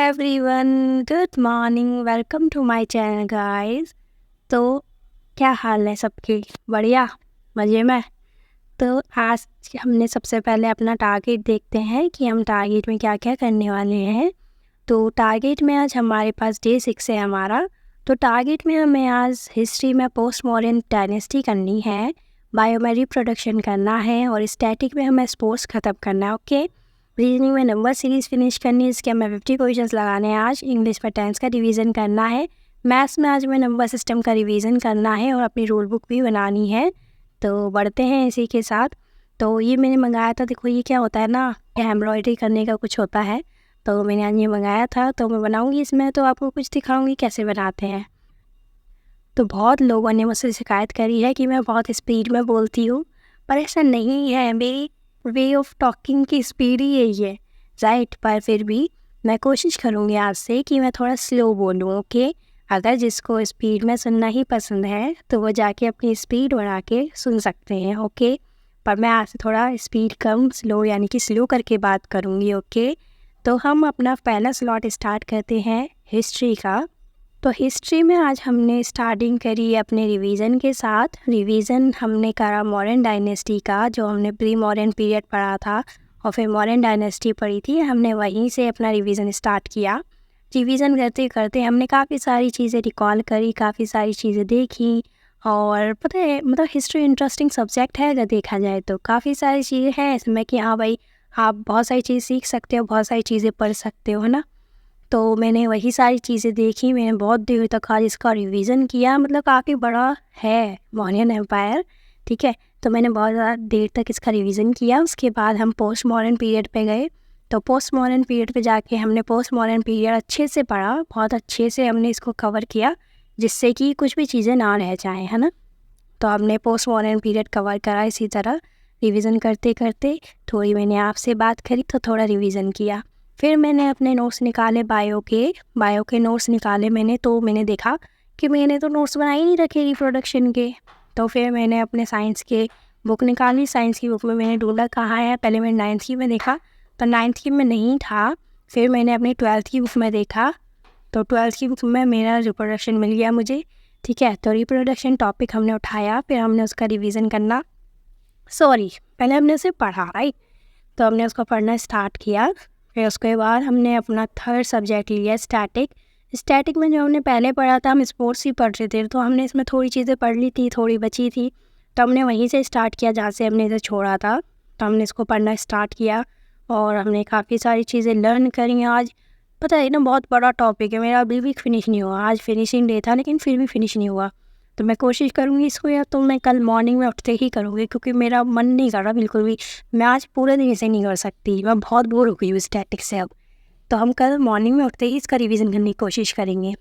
Everyone, good morning, welcome to my channel guys. तो क्या हाल है सबके? बढ़िया, मज़े में। तो आज हमने सबसे पहले अपना टारगेट देखते हैं कि हम टारगेट में क्या क्या करने वाले हैं। तो टारगेट में आज हमारे पास डे 6 है हमारा। तो टारगेट में हमें आज हिस्ट्री में पोस्ट मॉडर्न डायनेस्टी करनी है, बायो में रिप्रोडक्शन करना है और स्टैटिक में हमें स्पोर्ट्स ख़त्म करना है। ओके, रीजनिंग में नंबर सीरीज़ फिनिश करनी है, इसके हमें 50 क्वेश्चंस लगाने हैं आज। इंग्लिश में टेंस का रिवीजन करना है। मैथ्स में आज हमें नंबर सिस्टम का रिवीजन करना है और अपनी रूल बुक भी बनानी है। तो बढ़ते हैं इसी के साथ। तो ये मैंने मंगाया था, देखो ये क्या होता है ना, एम्ब्रॉयडरी करने का कुछ होता है। तो मैंने आज ये मंगाया था, तो मैं बनाऊँगी इसमें, तो आपको कुछ दिखाऊँगी कैसे बनाते हैं। तो बहुत लोगों ने मुझसे शिकायत करी है कि मैं बहुत स्पीड में बोलती हूँ, पर ऐसा नहीं है। मेरी वे ऑफ टॉकिंग की स्पीड ही यही है, राइट। पर फिर भी मैं कोशिश करूँगी आज से कि मैं थोड़ा स्लो बोलूँ। ओके, अगर जिसको स्पीड में सुनना ही पसंद है तो वो जाके अपनी स्पीड बढ़ा के सुन सकते हैं। ओके, पर मैं आज से थोड़ा स्पीड कम, स्लो यानी कि स्लो करके बात करूँगी। ओके, तो हम अपना पहला स्लॉट स्टार्ट करते हैं हिस्ट्री का। तो हिस्ट्री में आज हमने स्टार्टिंग करी अपने रिवीजन के साथ। रिवीजन हमने करा मॉडर्न डायनेस्टी का, जो हमने प्री मॉडर्न पीरियड पढ़ा था और फिर मॉडर्न डायनेस्टी पढ़ी थी। हमने वहीं से अपना रिवीजन स्टार्ट किया। रिवीजन करते करते हमने काफ़ी सारी चीज़ें रिकॉल करी, काफ़ी सारी चीज़ें देखी। और पता है, मतलब हिस्ट्री इंटरेस्टिंग सब्जेक्ट है अगर देखा जाए तो। काफ़ी सारी चीज़ें हैं इसमें कि हाँ भाई, आप बहुत सारी चीज़ सीख सकते हो, बहुत सारी चीज़ें पढ़ सकते हो, है ना। तो मैंने वही सारी चीज़ें देखी, मैंने बहुत देर तक आज इसका रिवीजन किया। मतलब काफ़ी बड़ा है मौर्यन एम्पायर, ठीक है। तो मैंने बहुत ज़्यादा देर तक इसका रिवीजन किया। उसके बाद हम पोस्ट मॉडर्न पीरियड पे गए। तो पोस्ट मॉडर्न पीरियड पे जाके हमने पोस्ट मॉडर्न पीरियड अच्छे से पढ़ा, बहुत अच्छे से हमने इसको कवर किया, जिससे कि कुछ भी चीज़ें ना रह जाएँ, है ना। तो हमने पोस्ट मॉडर्न पीरियड कवर करा। इसी तरह रिवीजन करते करते थोड़ी मैंने आपसे बात करी तो थोड़ा रिवीजन किया। फिर मैंने अपने नोट्स निकाले बायो के नोट्स निकाले मैंने। तो मैंने देखा कि मैंने तो नोट्स बनाए ही नहीं रखे रिप्रोडक्शन के। तो फिर मैंने अपने साइंस के बुक निकाली। साइंस की बुक में मैंने ढूंढा कहाँ है। पहले मैंने 9th की में देखा तो 9th की में नहीं था। फिर मैंने अपनी 12th की बुक में देखा तो 12th की बुक में मेरा रिप्रोडक्शन मिल गया मुझे, ठीक है। तो रिप्रोडक्शन टॉपिक हमने उठाया, फिर हमने उसका रिवीजन करना, पहले हमने उसे पढ़ा, राइट। तो हमने उसको पढ़ना स्टार्ट किया। फिर उसके बाद हमने अपना थर्ड सब्जेक्ट लिया स्टैटिक में जो हमने पहले पढ़ा था, हम स्पोर्ट्स ही पढ़ रहे थे, तो हमने इसमें थोड़ी चीज़ें पढ़ ली थी, थोड़ी बची थी। तो हमने वहीं से स्टार्ट किया जहाँ से हमने इसे छोड़ा था। तो हमने इसको पढ़ना स्टार्ट किया और हमने काफ़ी सारी चीज़ें लर्न करी आज। पता है ना, बहुत बड़ा टॉपिक है, मेरा अभी भी फिनिश नहीं हुआ। आज फिनिशिंग डे था लेकिन फिर भी फिनिश नहीं हुआ। तो मैं कोशिश करूँगी इसको, या तो मैं कल मॉर्निंग में उठते ही करूँगी, क्योंकि मेरा मन नहीं कर रहा बिल्कुल भी। मैं आज पूरे दिन इसे नहीं कर सकती, मैं बहुत बोर हो गई हूँ स्टैटिक से अब। तो हम कल मॉर्निंग में उठते ही इसका रिवीजन करने की कोशिश करेंगे।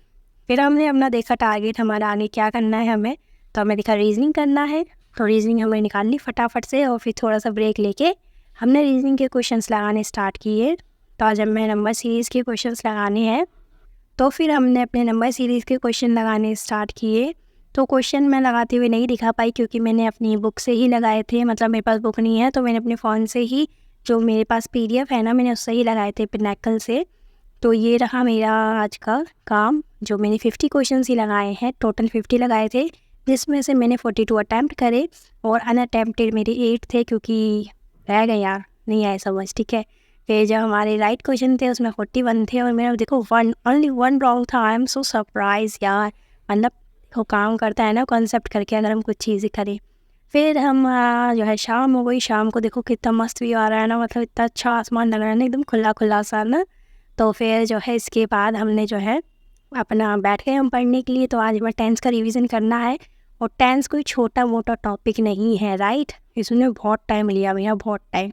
फिर हमने अपना देखा टारगेट हमारा आगे क्या करना है हमें। तो हमें देखा रीजनिंग करना है, तो रीजनिंग हमने निकाल ली फटाफट से। और फिर थोड़ा सा ब्रेक लेके हमने रीजनिंग के क्वेश्चंस लगाने स्टार्ट किए। तो आज हमें नंबर सीरीज़ के क्वेश्चंस लगाने हैं। तो फिर हमने अपने नंबर सीरीज़ के क्वेश्चन लगाने स्टार्ट किए। तो क्वेश्चन मैं लगाते हुए नहीं दिखा पाई, क्योंकि मैंने अपनी बुक से ही लगाए थे। मतलब मेरे पास बुक नहीं है, तो मैंने अपने फ़ोन से ही, जो मेरे पास PDF है ना, मैंने उससे ही लगाए थे पिनैकल से। तो ये रहा मेरा आज का काम, जो मैंने 50 क्वेश्चंस ही लगाए हैं, टोटल 50 लगाए थे, जिसमें से मैंने 42 अटैम्प्ट करे और अनअटैम्प्टेड मेरे 8 थे, क्योंकि रह गए यार, नहीं आए समझ, ठीक है। फिर जो हमारे राइट क्वेश्चन थे उसमें 41 थे और मेरा देखो ओनली वन रॉन्ग था। आई एम सो सरप्राइज यार। मतलब वो काम करता है ना कॉन्सेप्ट करके, अगर हम कुछ चीज़ें करें। फिर हम जो है शाम हो गई। शाम को देखो कितना मस्त व्यू आ रहा है ना, मतलब इतना अच्छा आसमान लग रहा है ना, एकदम खुला खुला सा ना। तो फिर जो है इसके बाद हमने जो है अपना बैठ गए हम पढ़ने के लिए। तो आज हमें टेंस का रिवीजन करना है और टेंस कोई छोटा मोटा टॉपिक नहीं है, राइट। इसमें बहुत टाइम लिया भैया, बहुत टाइम।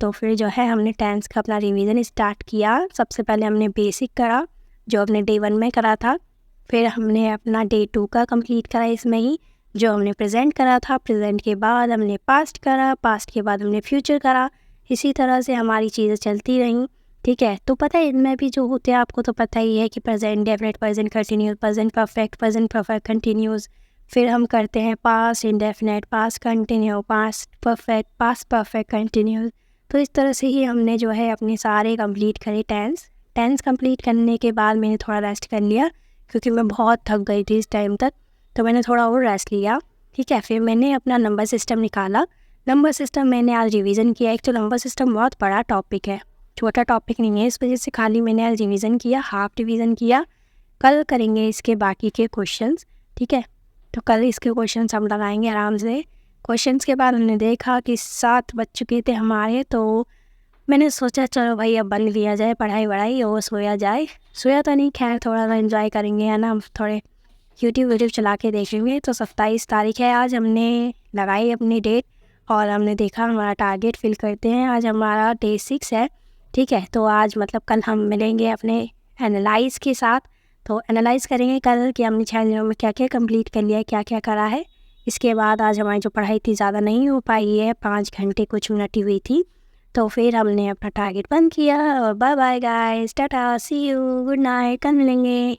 तो फिर जो है हमने टेंस का अपना रिवीजन स्टार्ट किया। सबसे पहले हमने बेसिक करा, जो हमने डे 1 में करा था। फिर हमने अपना डे 2 का कंप्लीट करा इसमें ही, जो हमने प्रेजेंट करा था। प्रेजेंट के बाद हमने पास्ट करा, पास्ट के बाद हमने फ्यूचर करा। इसी तरह से हमारी चीज़ें चलती रहीं, ठीक है। तो पता है इनमें भी जो होते हैं, आपको तो पता ही है कि present definite, present continuous, present perfect continuous. फिर हम करते हैं past indefinite, past continue, past perfect continuous. तो इस तरह से ही हमने जो है अपने सारे कंप्लीट करे टेंस। टेंस कंप्लीट करने के बाद मैंने थोड़ा रेस्ट कर लिया क्योंकि मैं बहुत थक गई थी इस टाइम तक, तो मैंने थोड़ा और रेस्ट लिया। ठीक है, फिर मैंने अपना नंबर सिस्टम निकाला। नंबर सिस्टम मैंने आज रिवीजन किया। एक तो नंबर सिस्टम बहुत बड़ा टॉपिक है, छोटा टॉपिक नहीं है, इस वजह से खाली मैंने आज रिवीजन किया, हाफ रिवीजन किया। कल करेंगे इसके बाकी के क्वेश्चंस। ठीक है, तो कल इसके क्वेश्चंस हम लगाएंगे आराम से। क्वेश्चंस के बाद हमने देखा कि 7 बज चुके थे हमारे, तो मैंने सोचा चलो भाई अब बंद लिया जाए पढ़ाई वढ़ाई और सोया जाए। सोया तो नहीं, खैर थोड़ा सा एंजॉय करेंगे, है ना, थोड़े यूट्यूब चला के देखेंगे। तो 27 तारीख है आज, हमने लगाई अपनी डेट और हमने देखा हमारा टारगेट फिल करते हैं। आज हमारा डे 6 है। ठीक है, तो आज मतलब कल हम मिलेंगे अपने एनालाइज के साथ। तो एनालाइज करेंगे कल कि हमने 6 दिनों में क्या क्या कंप्लीट कर लिया है, क्या क्या करा है। इसके बाद आज हमारी जो पढ़ाई थी ज़्यादा नहीं हो पाई है, 5 घंटे कुछ मिनट ही हुई थी। तो फिर हमने अपना टारगेट बंद किया और bye bye guys, tata, see you, good night, कल मिलेंगे।